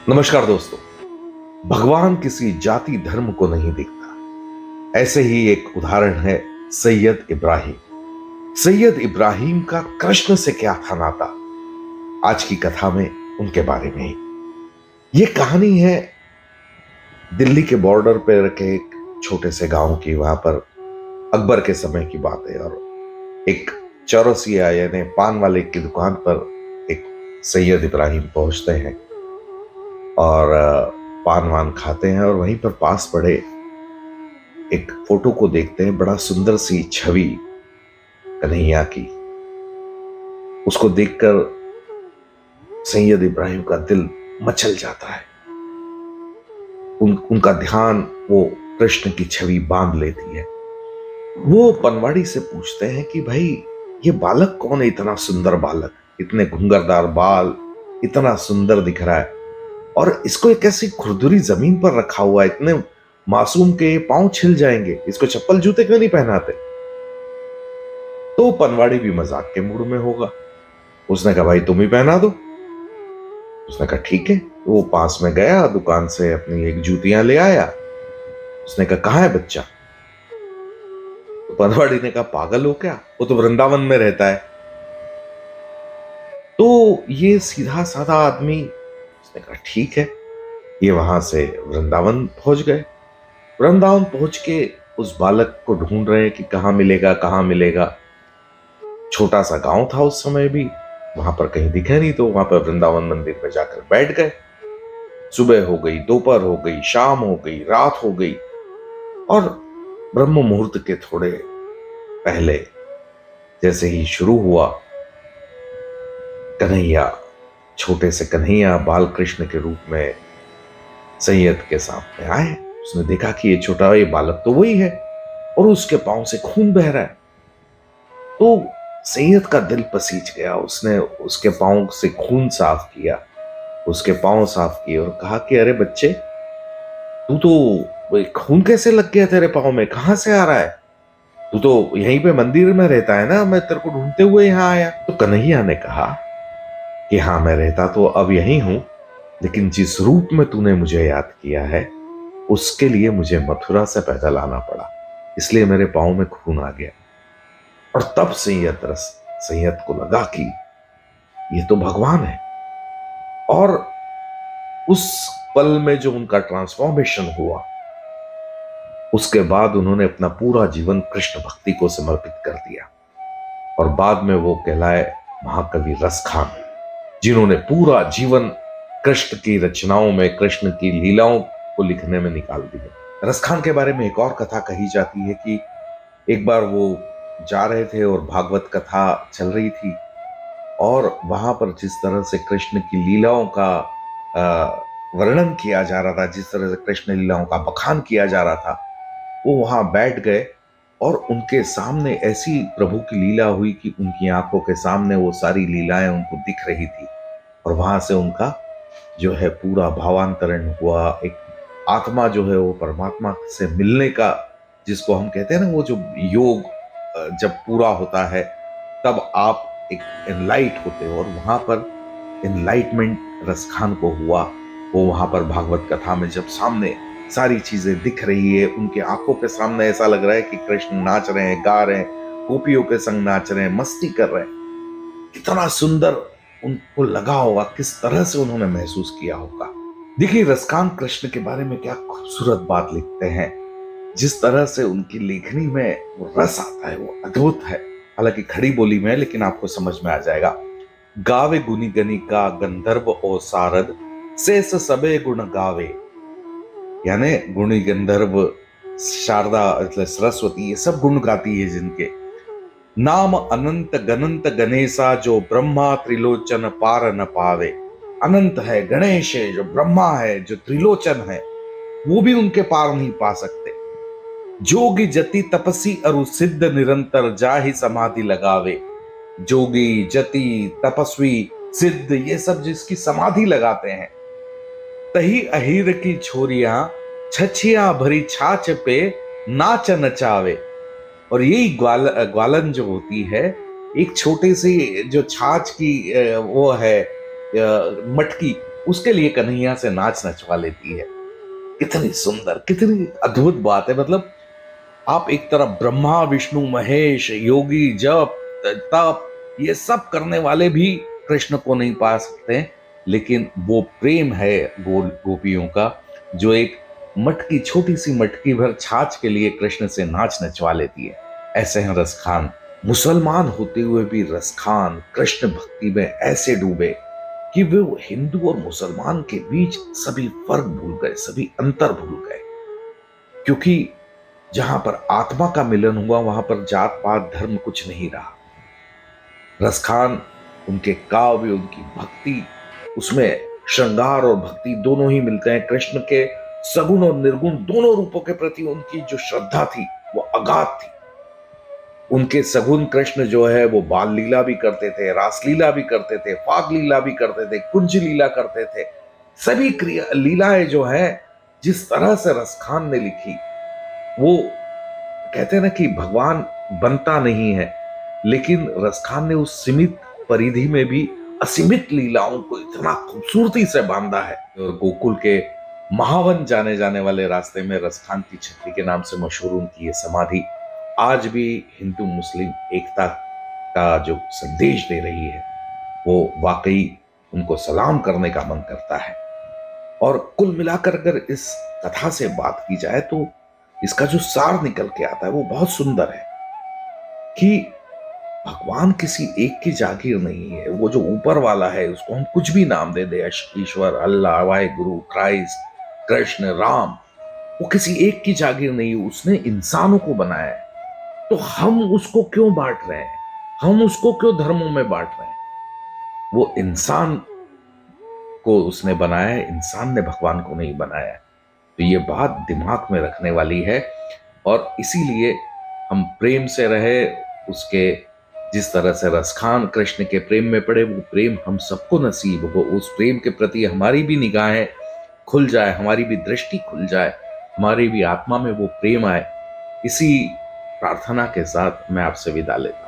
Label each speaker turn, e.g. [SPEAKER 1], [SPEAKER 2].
[SPEAKER 1] नमस्कार दोस्तों। भगवान किसी जाति धर्म को नहीं देखता। ऐसे ही एक उदाहरण है सैयद इब्राहिम। सैयद इब्राहिम का कृष्ण से क्या था नाता, आज की कथा में उनके बारे में ही। ये कहानी है दिल्ली के बॉर्डर पे रखे एक छोटे से गांव की। वहां पर अकबर के समय की बात है और एक चौरसिया यानी पान वाले की दुकान पर एक सैयद इब्राहिम पहुंचते हैं और पान वान खाते हैं और वहीं पर पास पड़े एक फोटो को देखते हैं, बड़ा सुंदर सी छवि कन्हैया की। उसको देखकर सैयद इब्राहिम का दिल मचल जाता है। उनका ध्यान वो कृष्ण की छवि बांध लेती है। वो पनवाड़ी से पूछते हैं कि भाई ये बालक कौन है, इतना सुंदर बालक, इतने घुंघरदार बाल, इतना सुंदर दिख रहा है और इसको एक ऐसी खुरदुरी जमीन पर रखा हुआ है, इतने मासूम के पांव छिल जाएंगे, इसको चप्पल जूते क्यों नहीं पहनाते। तो पनवाड़ी भी मजाक के मूड में होगा। उसने कहा भाई तुम ही पहना दो। उसने कहा ठीक है। वो पास में गया, दुकान से अपनी एक जूतियां ले आया। उसने कहा कहां है बच्चा। तो पनवाड़ी ने कहा पागल हो क्या, वो तो वृंदावन में रहता है। तो ये सीधा साधा आदमी, उसने कहा ठीक है। ये वहां से वृंदावन पहुंच गए। वृंदावन पहुंच के उस बालक को ढूंढ रहे हैं कि कहां मिलेगा कहां मिलेगा। छोटा सा गांव था उस समय भी, वहां पर कहीं दिखे नहीं। तो वहां पर वृंदावन मंदिर में जाकर बैठ गए। सुबह हो गई, दोपहर हो गई, शाम हो गई, रात हो गई और ब्रह्म मुहूर्त के थोड़े पहले जैसे ही शुरू हुआ, कन्हैया, छोटे से कन्हैया बाल कृष्ण के रूप में सैयद के सामने आए। उसने देखा कि ये छोटा ये बालक तो वही है और उसके पांव से खून बह रहा है। तो सैयद का दिल पसीज गया। उसने उसके पांव से खून साफ किया, उसके पांव साफ किए और कहा कि अरे बच्चे, तू तो खून कैसे लग गया तेरे पांव में, कहां से आ रहा है, तू तो यहीं पे मंदिर में रहता है ना, मैं तेरे को ढूंढते हुए यहां आया। तो कन्हैया ने कहा कि हाँ मैं रहता तो अब यहीं हूं, लेकिन जिस रूप में तूने मुझे याद किया है उसके लिए मुझे मथुरा से पैदल आना पड़ा, इसलिए मेरे पांव में खून आ गया। और तब सैयद को लगा कि ये तो भगवान है। और उस पल में जो उनका ट्रांसफॉर्मेशन हुआ, उसके बाद उन्होंने अपना पूरा जीवन कृष्ण भक्ति को समर्पित कर दिया और बाद में वो कहलाए महाकवि रसखान, जिन्होंने पूरा जीवन कृष्ण की रचनाओं में, कृष्ण की लीलाओं को लिखने में निकाल दिया। रसखान के बारे में एक और कथा कही जाती है कि एक बार वो जा रहे थे और भागवत कथा चल रही थी और वहां पर जिस तरह से कृष्ण की लीलाओं का वर्णन किया जा रहा था, जिस तरह से कृष्ण लीलाओं का बखान किया जा रहा था, वो वहां बैठ गए और उनके सामने ऐसी प्रभु की लीला हुई कि उनकी आंखों के सामने वो सारी लीलाएं उनको दिख रही थी और वहां से उनका जो है पूरा भावांतरण हुआ। एक आत्मा जो है वो परमात्मा से मिलने का, जिसको हम कहते हैं ना, वो जो योग जब पूरा होता है तब आप एक एनलाइट होते हो और वहां पर एनलाइटमेंट रसखान को हुआ। वो वहां पर भागवत कथा में जब सामने सारी चीजें दिख रही है, उनके आंखों के सामने ऐसा लग रहा है कि कृष्ण नाच रहे हैं, गा रहे हैं, गोपियों के संग नाच रहे हैं, मस्ती कर रहे हैं। कितना सुंदर उनको लगा होगा, किस तरह से उन्होंने महसूस किया होगा। देखिए रसखान कृष्ण के बारे में क्या खूबसूरत बात लिखते हैं। जिस तरह से उनकी लेखनी में वो रस आता है वो अद्भुत है। हालांकि खड़ी बोली में है, लेकिन आपको समझ में आ जाएगा। गावे गुनी गनिका गंधर्व ओ सारद, शेष सबे गुण गावे। यानी गुणी गंधर्व, शारदा मतलब सरस्वती, ये सब गुण गाती है जिनके। नाम अनंत गणंत गणेशा, जो ब्रह्मा त्रिलोचन पार न पावे। अनंत है, गणेश है, जो ब्रह्मा है, जो त्रिलोचन है, वो भी उनके पार नहीं पा सकते। जोगी जति तपसी अरु सिद्ध, निरंतर जाहि समाधि लगावे। जोगी जति तपस्वी सिद्ध, ये सब जिसकी समाधि लगाते हैं। तही अहीर की छोरियां छछिया भरी छाछ पे नाच नचावे। और यही ग्वालन जो होती है, एक छोटे से जो छाछ की वो है मटकी, उसके लिए कन्हैया से नाच नचवा लेती है। कितनी सुंदर, कितनी अद्भुत बात है। मतलब आप एक तरफ ब्रह्मा विष्णु महेश योगी जप तप ये सब करने वाले भी कृष्ण को नहीं पा सकते, लेकिन वो प्रेम है गोपियों का, जो एक मटकी, छोटी सी मटकी भर छाछ के लिए कृष्ण से नाच नचवा लेती है। ऐसे हैं रसखान। मुसलमान होते हुए भी रसखान कृष्ण भक्ति में ऐसे डूबे कि वो हिंदू और मुसलमान के बीच सभी फर्क भूल गए, सभी अंतर भूल गए। क्योंकि जहां पर आत्मा का मिलन हुआ वहां पर जात पात धर्म कुछ नहीं रहा। रसखान, उनके काव्य, उनकी भक्ति, उसमें श्रृंगार और भक्ति दोनों ही मिलते हैं। कृष्ण के सगुण और निर्गुण दोनों रूपों के प्रति उनकी जो श्रद्धा थी वो अगाध थी। उनके सगुण कृष्ण जो है वो बाल लीला भी करते थे, रासलीला भी करते थे, फाग लीला भी करते थे, कुंज लीला करते थे। सभी क्रिया लीलाएं जो है जिस तरह से रसखान ने लिखी, वो कहते हैं ना कि भगवान बनता नहीं है, लेकिन रसखान ने उस सीमित परिधि में भी असीमित लीलाओं को इतना खूबसूरती से बांधा है। और गोकुल के महावन जाने जाने वाले रास्ते में रसखान की छतरी के नाम से मशहूर उनकी ये समाधि आज भी हिंदू मुस्लिम एकता का जो संदेश दे रही है, वो वाकई उनको सलाम करने का मन करता है। और कुल मिलाकर अगर इस कथा से बात की जाए तो इसका जो सार निकल के आता है वो बहुत सुंदर है कि भगवान किसी एक की जागीर नहीं है। वो जो ऊपर वाला है उसको हम कुछ भी नाम दे दे, ईश्वर, अल्लाह, वाहिगुरु, क्राइस्ट, कृष्ण, राम, वो किसी एक की जागीर नहीं है। उसने इंसानों को बनाया है, तो हम उसको क्यों बांट रहे हैं, हम उसको क्यों धर्मों में बांट रहे हैं? वो इंसान को उसने बनाया है, इंसान ने भगवान को नहीं बनाया है। तो ये बात दिमाग में रखने वाली है और इसीलिए हम प्रेम से रहे। उसके जिस तरह से रसखान कृष्ण के प्रेम में पड़े, वो प्रेम हम सबको नसीब हो। उस प्रेम के प्रति हमारी भी निगाहें खुल जाए, हमारी भी दृष्टि खुल जाए, हमारी भी आत्मा में वो प्रेम आए। इसी प्रार्थना के साथ मैं आपसे विदा लेता हूं।